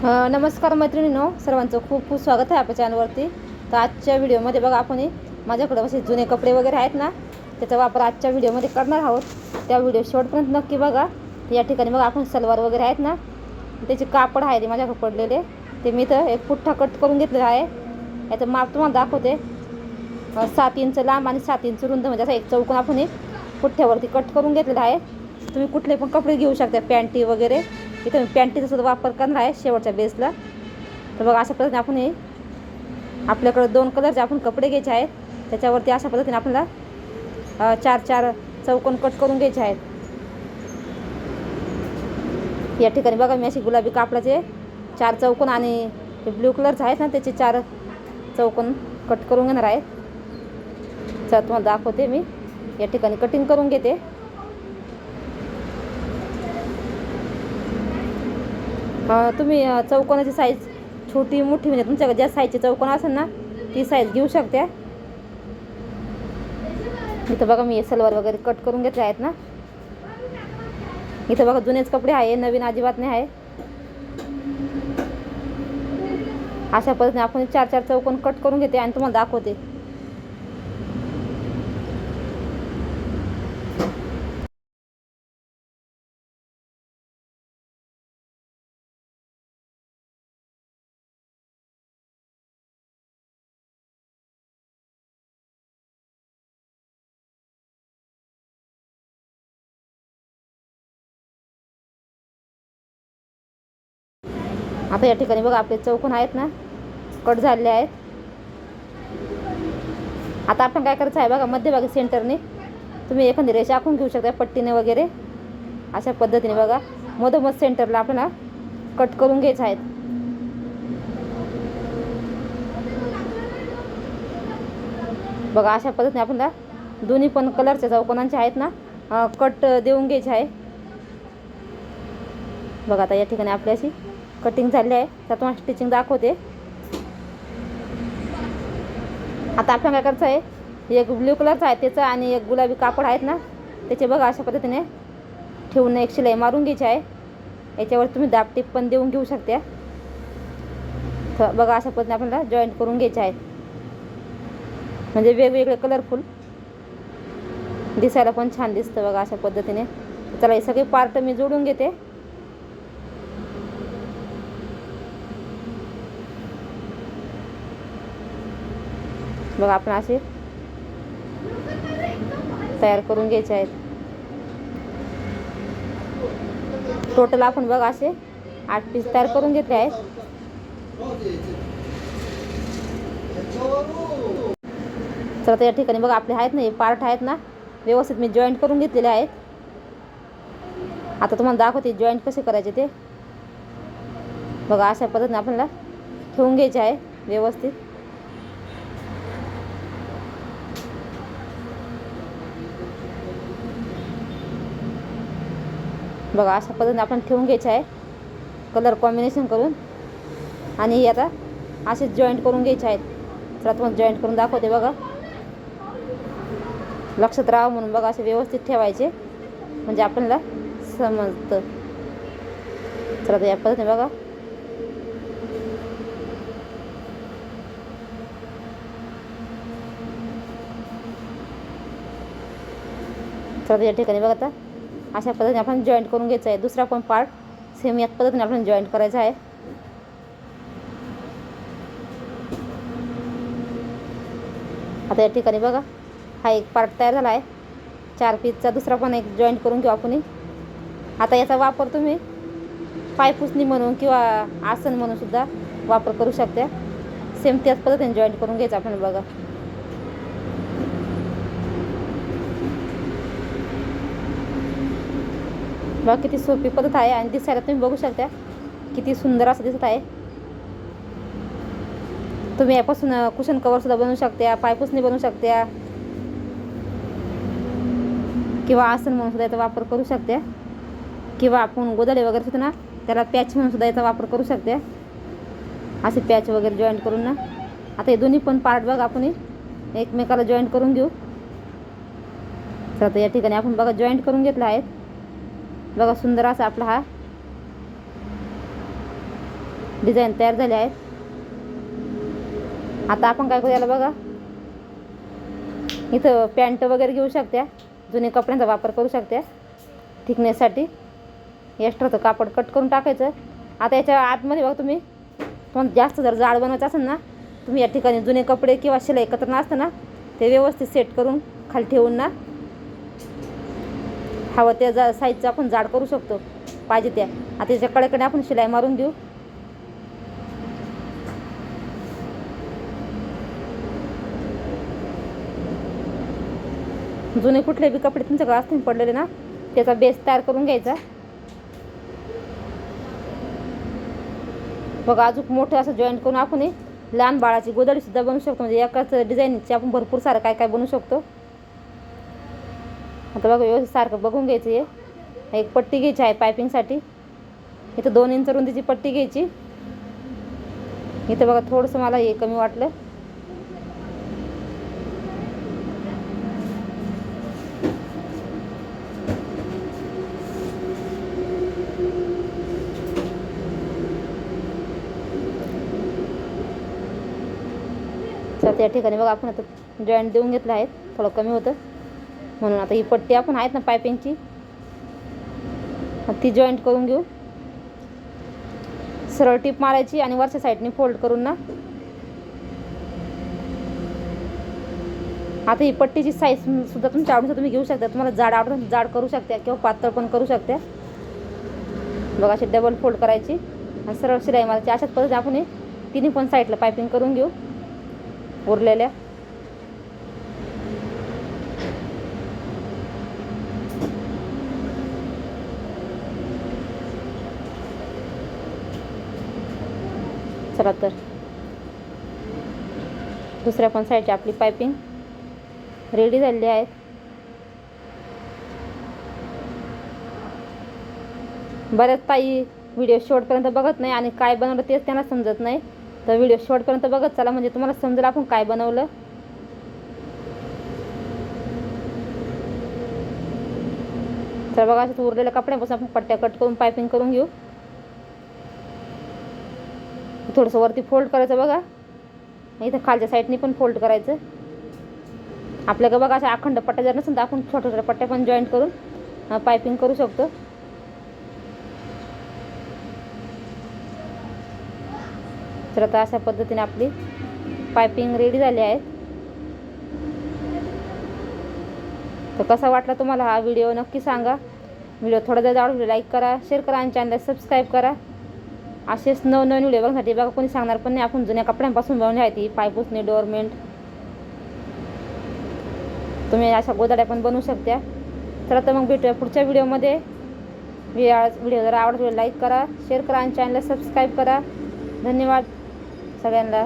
नमस्कार मैत्रिणींनो, सर्वांचं खूप खूप स्वागत आहे आपल्या चॅनलवरती. तर आजच्या व्हिडिओमध्ये बघा आपण माझ्याकडे असे जुने कपडे वगैरे आहेत ना, त्याचा वापर आजच्या व्हिडिओमध्ये करणार आहोत. त्या व्हिडिओ शेवटपर्यंत नक्की बघा. या ठिकाणी बघा आपण सलवार वगैरे आहेत ना, त्याचे कापड आहे ते माझ्याकडे पडलेले, ते मी तर एक पुठ्ठा कट करून घेतलेला आहे. याचं माप तुम्हाला दाखवते. 7 इंच लांब आणि 7 इंच रुंद, म्हणजे असं एक चौकोन आपण पुठ्ठ्यावरती कट करून घेतलेला आहे. तुम्ही कुठले पण कपडे घेऊ शकता, पॅन्टी वगैरे. इथं मी पॅन्टीचा सुद्धा वापर करणार आहे शेवटच्या बेसला. तर बघा अशा पद्धतीने आपण आपल्याकडे 2 कलरचे आपण कपडे घ्यायचे आहेत. त्याच्यावरती अशा पद्धतीने आपल्याला 4 चौकोन कट करून घ्यायचे आहेत. या ठिकाणी बघा मी अशी गुलाबी कापडाचे 4 चौकोन आणि ब्ल्यू कलरचे आहेत ना, त्याचे 4 चौकोन कट करून घेणार आहे. चला तुम्हाला दाखवते. मी या ठिकाणी कटिंग करून घेते. तुम्ही चौकोनाची साईज छोटी मोठी, म्हणजे तुमच्याकडे ज्या साईजचे चौकोन असेल ना ती साईज घेऊ शकता. इथं बघा मी सलवार वगैरे कट करून घेतले आहेत ना. इथं बघा जुनेच कपडे आहे, नवीन अजिबात नाही आहे. अशा पद्धतीने आपण 4 चौकोन कट करून घेते आणि तुम्हाला दाखवते. आता या ठिकाणी बघा आपले चौकोन आहेत ना, कट झालेले आहेत. आता आपण काय करायचं आहे बघा, मध्यभागी सेंटरने तुम्ही एखादी रेषा आखून घेऊ शकता, पट्टीने वगैरे. अशा पद्धतीने बघा मधोमध सेंटरला आपल्याला कट करून घ्यायचं आहे. बघा अशा पद्धतीने आपल्याला दोन्ही पण कलरच्या चौकोनांचे आहेत ना कट देऊन घ्यायचे आहे. बघा आता या ठिकाणी आपली अशी कटिंग झाली आहे. तर तुम्हाला स्टिचिंग दाखवते. आता आपण काय करायचं आहे, एक ब्ल्यू कलरचा आहे त्याचा आणि एक गुलाबी कापड आहेत ना त्याचे बघा अशा पद्धतीने ठेवून एक शिलाई मारून घ्यायची आहे. याच्यावर तुम्ही दाबटीप पण देऊन घेऊ शकता. तर बघा अशा पद्धतीने आपल्याला जॉईंट करून घ्यायचे आहेत, म्हणजे वेगवेगळे कलरफुल दिसायला पण छान दिसतं. बघा अशा पद्धतीने. चला हे सगळे पार्ट मी जोडून घेते. बघा आपण असे तयार करून घ्यायचे आहेत. टोटल आपण बघा असे 8 पीस तयार करून घेतले आहेत. तर आता या ठिकाणी बघा आपले आहेत ना हे पार्ट आहेत ना, व्यवस्थित मी जॉईंट करून घेतलेले आहेत. आता तुम्हाला दाखवते जॉईंट कसे करायचे ते. बघा अशा पद्धतीने आपल्याला ठेवून घ्यायचे आहे व्यवस्थित. बघा अशा पद्धतीने आपण ठेवून घ्यायचे आहे कलर कॉम्बिनेशन करून. आणि आता असे जॉईंट करून घ्यायचे आहेत. तर तुम्हाला जॉईंट करून दाखवते. बघा लक्षात राहावं म्हणून बघा असे व्यवस्थित ठेवायचे, म्हणजे आपल्याला समजतं. तर या पद्धतीने बघा तर या ठिकाणी बघा आता अशा पद्धतीने आपण जॉईंट करून घ्यायचं आहे. दुसरा पण पार्ट सेम याच पद्धतीने आपण जॉईंट करायचा आहे. आता या ठिकाणी बघा हा एक पार्ट तयार झाला आहे 4 पीसचा. दुसरा पण एक जॉईंट करून घेऊ आपण. आता याचा वापर तुम्ही पायपुसणी म्हणून किंवा आसन म्हणून सुद्धा वापर करू शकता. सेम त्याच पद्धतीने जॉईंट करून घ्यायचं आपण. बघा बघा किती सोपी पद्धत आहे आणि दिसायला तुम्ही बघू शकता किती सुंदर असं दिसत आहे. तुम्ही यापासून कुशन कवर सुद्धा बनवू शकता, पायपुसणी बनवू शकता किंवा आसन म्हणून सुद्धा याचा वापर करू शकता. किंवा आपण गोधडे वगैरे सुद्धा ना त्याला पॅच म्हणून सुद्धा याचा वापर करू शकता. असे पॅच वगैरे जॉईंट करून ना. आता हे दोन्ही पण पार्ट बघा आपण एकमेकाला जॉईंट करून घेऊ. तर आता या ठिकाणी आपण बघा जॉईंट करून घेतला आहे. बघा सुंदर असा आपला हा डिझाईन तयार झाले आहेत. आता आपण काय करू याला बघा, इथं पॅन्ट वगैरे घेऊ शकता, जुने कपड्यांचा वापर करू शकता थिकनेससाठी. एक्स्ट्राचं कापड कट करून टाकायचं. आता याच्या आतमध्ये बघा तुम्ही पण जास्त जर जाड बनवायचं असेल ना, तुम्ही या ठिकाणी जुने कपडे किंवा शिलाई एकत्र असतं ना, ते व्यवस्थित सेट करून खाली ठेवून ना हवं त्या साईजचं आपण जाड करू शकतो पाहिजे त्या. आता याच्या कडेकडे आपण शिलाई मारून देऊ. जुने कुठले बी कपडे तुमच्याकडे असतील पडलेले ना, त्याचा बेस तयार करून घ्यायचा. बघा अजून मोठं असं जॉईंट करून आपण लहान बाळाची गोधडीसुद्धा बनवू शकतो. म्हणजे एकाच डिझाईनची आपण भरपूर सारं काय काय बनवू शकतो. आता बघा व्यवस्थित सारखं बघून घ्यायचं. हे एक पट्टी घ्यायची आहे पायपिंगसाठी. इथं 2 इंच रुंदीची पट्टी घ्यायची. इथं बघा थोडंसं मला हे कमी वाटलं. तर त्या ठिकाणी बघा आपण आता जॉईंट देऊन घेतलं आहे, थोडं कमी होतं म्हणून. आता ही पट्टी आपण आहेत ना पायपिंगची, ती जॉईंट करून घेऊ. सरळ टीप मारायची आणि वरच्या साईडने फोल्ड करून ना. आता ही पट्टीची साईजसुद्धा तुमच्या आवडीचं तुम्ही घेऊ शकता. तुम्हाला जाड आवडतं जाड करू शकता किंवा पातळ पण करू शकता. बघा अशी डबल फोल्ड करायची आणि सरळ शिलाई मारायची. अशाच पद्धतीने आपण तिन्ही पण साईडला पायपिंग करून घेऊ उरलेल्या. चला तर दुसऱ्या पण साईडची आपली पायपिंग रेडी झालेली आहे. बऱ्याच ताई व्हिडिओ शेवटपर्यंत बघत नाही आणि काय बनवलं तेच त्यांना समजत नाही. तर व्हिडिओ शेवटपर्यंत बघत चला, म्हणजे तुम्हाला समजेल आपण काय बनवलं. तर बघा असं उरलेल्या कपड्यापासून आपण पट्ट्या कट करून पायपिंग करून घेऊ. थोडंसं वरती फोल्ड करायचं बघा, इथं खालच्या साईडनी पण फोल्ड करायचं. आपल्याकडे बघा अशा अखंड पट्ट्या जर नसेल तर आपण छोट्या छोट्या पट्ट्या पण जॉईंट करून पायपिंग करू शकतो. तर आता अशा पद्धतीने आपली पायपिंग रेडी झाली आहे. तर कसा वाटला तुम्हाला हा व्हिडिओ नक्की सांगा. व्हिडिओ थोडा जर आवडला लाईक करा, शेअर करा आणि चॅनलला सबस्क्राईब करा. असेच नवनवीन व्हिडिओ बघण्यासाठी बघा कोणी सांगणार पण नाही, आपण जुन्या कपड्यांपासून बनवली आहे ती पायपुसणी डोअरमेट. तुम्ही अशा गोधड्या पण बनवू शकता. चला तर मग भेटूया पुढच्या व्हिडिओमध्ये. व्हिडिओ जर आवडला लाईक करा, शेअर करा आणि चॅनलला सबस्क्राईब करा. धन्यवाद सगळ्यांना.